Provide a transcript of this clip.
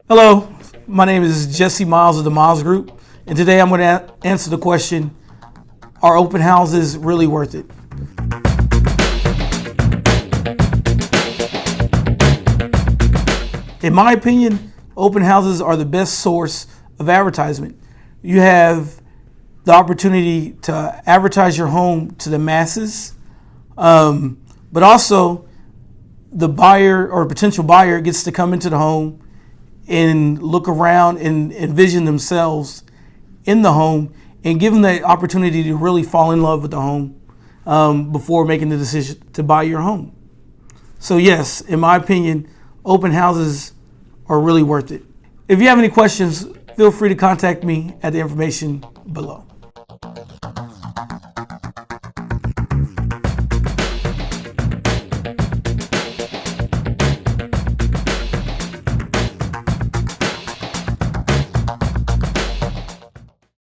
Hello, my name is Jesse Myles of the Myles Group, and today I'm going to answer the question, are open houses really worth it? In my opinion, open houses are the best source of advertisement. You have the opportunity to advertise your home to the masses, but also the buyer or potential buyer gets to come into the home and look around and envision themselves in the home and give them the opportunity to really fall in love with the home before making the decision to buy your home. So yes, in my opinion, open houses are really worth it. If you have any questions, feel free to contact me at the information below.